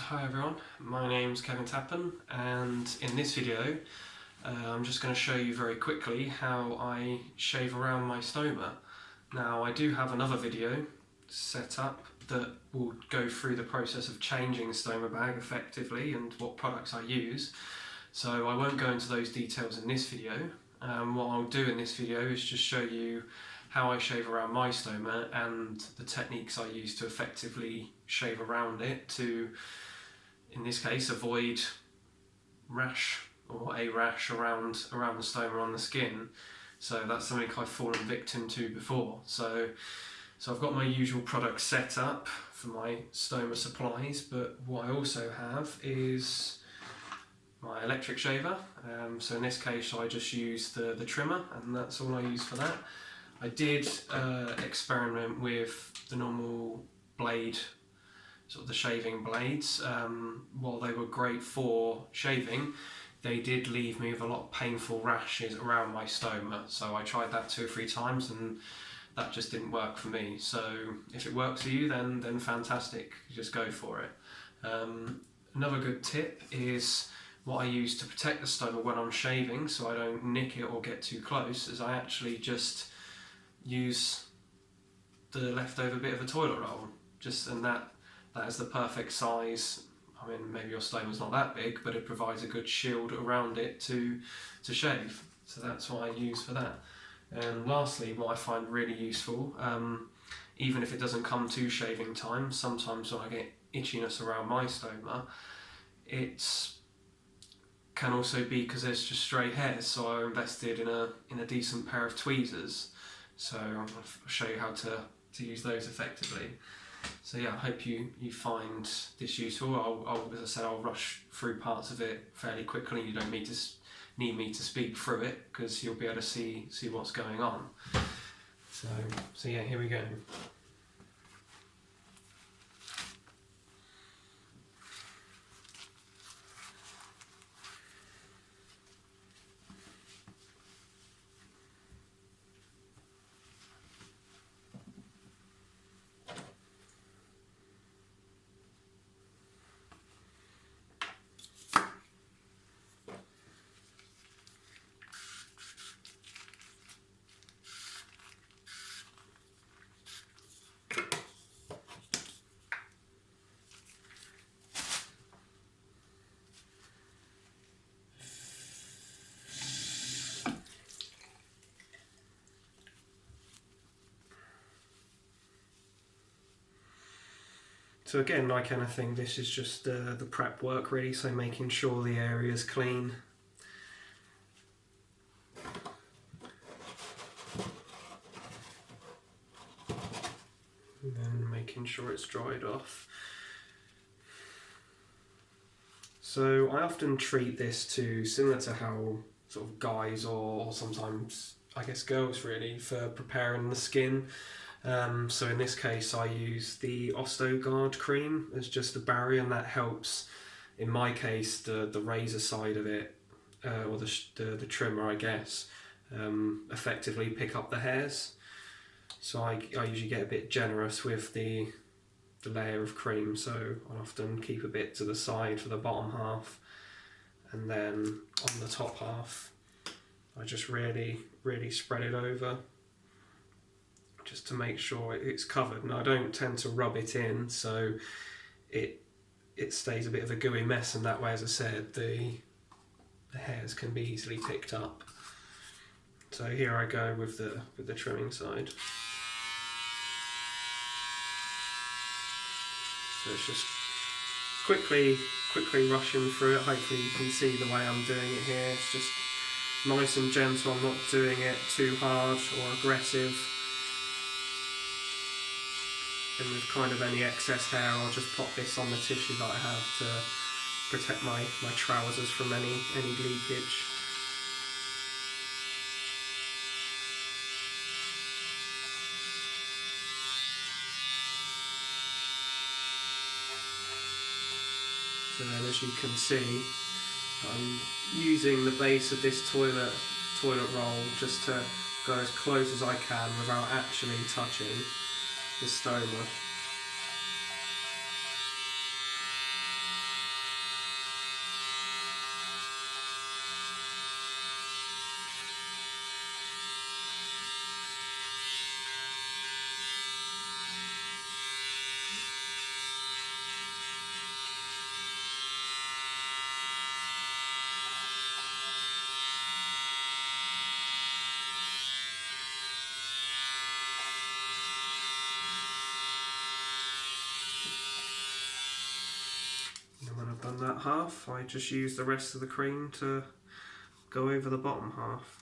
hi everyone, my name's Kevin Tappen, and in this video I'm just going to show you very quickly how I shave around my stoma. Now I do have another video set up that will go through the process of changing the stoma bag effectively and what products I use, so I won't go into those details in this video. What I'll do in this video is just show you how I shave around my stoma and the techniques I use to effectively shave around it to, in this case, avoid rash or a rash around the stoma on the skin. So that's something I've fallen victim to before. So I've got my usual products set up for my stoma supplies, but what I also have is my electric shaver. So in this case I just use the trimmer, and that's all I use for that. I did experiment with the normal blade, sort of the shaving blades. While they were great for shaving, they did leave me with a lot of painful rashes around my stoma. So I tried that 2 or 3 times and that just didn't work for me. So if it works for you, then fantastic, you just go for it. Another good tip is what I use to protect the stoma when I'm shaving so I don't nick it or get too close, is I actually just use the leftover bit of a toilet roll, and that is the perfect size. I mean, maybe your stoma's not that big, but it provides a good shield around it to shave. So that's what I use for that. And lastly, what I find really useful, even if it doesn't come to shaving time, sometimes when I get itchiness around my stoma, it can also be because there's just stray hairs. So I invested in a decent pair of tweezers. So I'm going to show you how to use those effectively. So yeah, I hope you find this useful. As I said, I'll rush through parts of it fairly quickly. You don't need me to speak through it because you'll be able to see what's going on. So yeah, here we go. So again, like anything, this is just the prep work really, so making sure the area is clean. And then making sure it's dried off. So I often treat this similar to how sort of guys or sometimes I guess girls really, for preparing the skin. So in this case I use the Osteoguard cream as just a barrier, and that helps, in my case, the razor side of it, or the trimmer I guess, effectively pick up the hairs. So I usually get a bit generous with the layer of cream, so I often keep a bit to the side for the bottom half, and then on the top half I just really spread it over, just to make sure it's covered. And I don't tend to rub it in, so it stays a bit of a gooey mess, and that way, as I said, the hairs can be easily picked up. So here I go with the trimming side. So it's just quickly rushing through it. Hopefully you can see the way I'm doing it here. It's just nice and gentle. I'm not doing it too hard or aggressive. And with kind of any excess hair, I'll just pop this on the tissue that I have to protect my trousers from any leakage. So then, as you can see, I'm using the base of this toilet roll just to go as close as I can without actually touching the stoma. done that half, I just use the rest of the cream to go over the bottom half.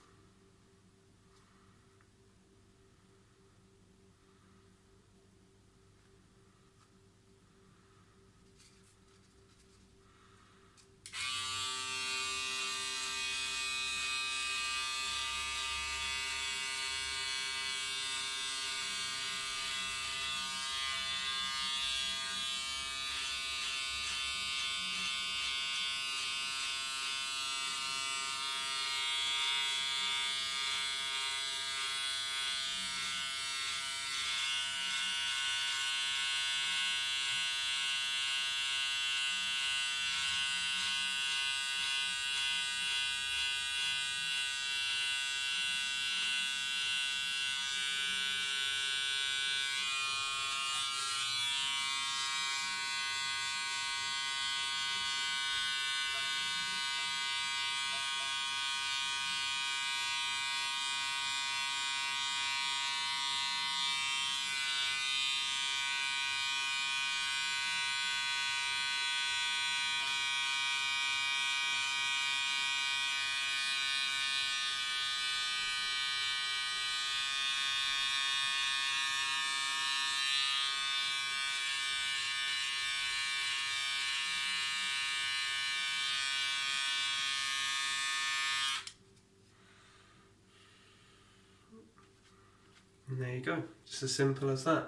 And there you go, just as simple as that.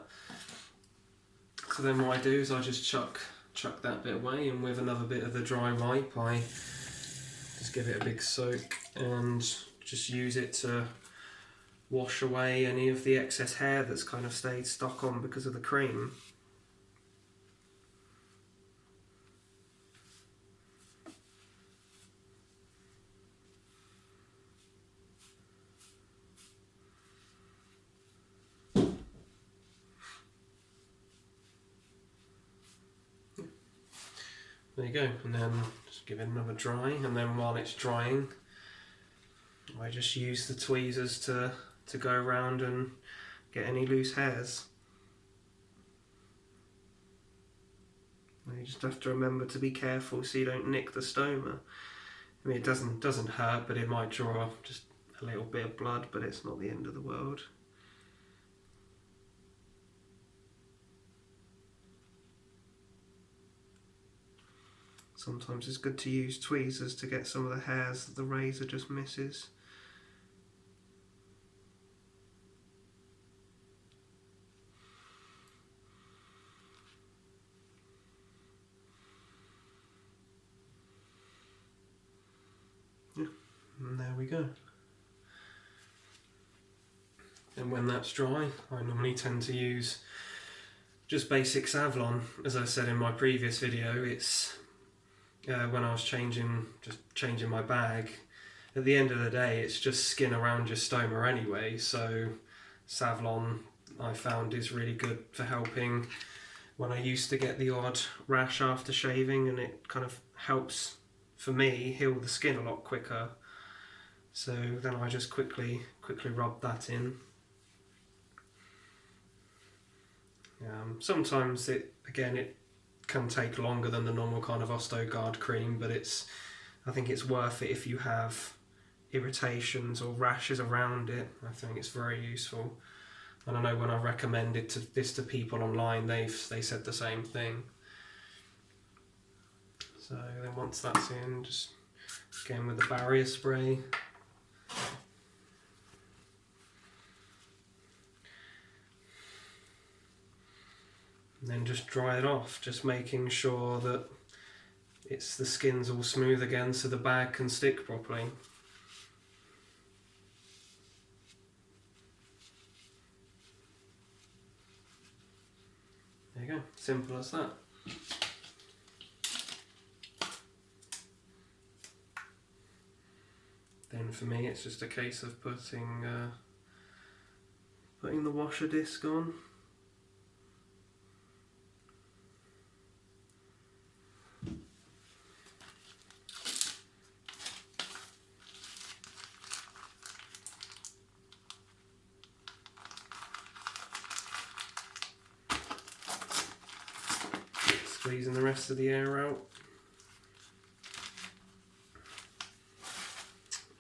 So then what I do is I just chuck that bit away, and with another bit of the dry wipe I just give it a big soak and just use it to wash away any of the excess hair that's kind of stayed stuck on because of the cream. There you go, and then just give it another dry, and then while it's drying I just use the tweezers to go around and get any loose hairs. And you just have to remember to be careful so you don't nick the stoma. I mean, it doesn't hurt, but it might draw just a little bit of blood, but it's not the end of the world. Sometimes it's good to use tweezers to get some of the hairs that the razor just misses. Yeah, and there we go. And when that's dry, I normally tend to use just basic Savlon. As I said in my previous video, it's when I was changing my bag, at the end of the day it's just skin around your stoma anyway, so Savlon I found is really good for helping when I used to get the odd rash after shaving, and it kind of helps for me heal the skin a lot quicker. So then I just quickly rub that in. Sometimes it can take longer than the normal kind of Ostogard cream, but I think it's worth it if you have irritations or rashes around it. I think it's very useful, and I know when I recommended this to people online, they said the same thing. So then once that's in, just again with the barrier spray, and then just dry it off, just making sure that the skin's all smooth again so the bag can stick properly. There you go, simple as that. Then for me it's just a case of putting the washer disc on. Squeezing the rest of the air out.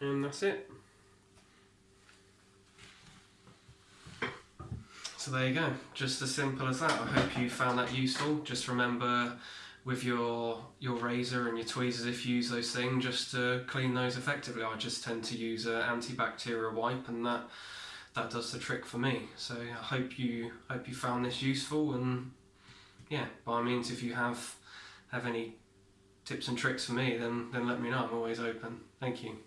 And that's it. So there you go, just as simple as that. I hope you found that useful. Just remember with your razor and your tweezers, if you use those things, just to clean those effectively. I just tend to use an antibacterial wipe, and that does the trick for me. So I hope you found this useful, and yeah, by all means, if you have any tips and tricks for me, then let me know. I'm always open. Thank you.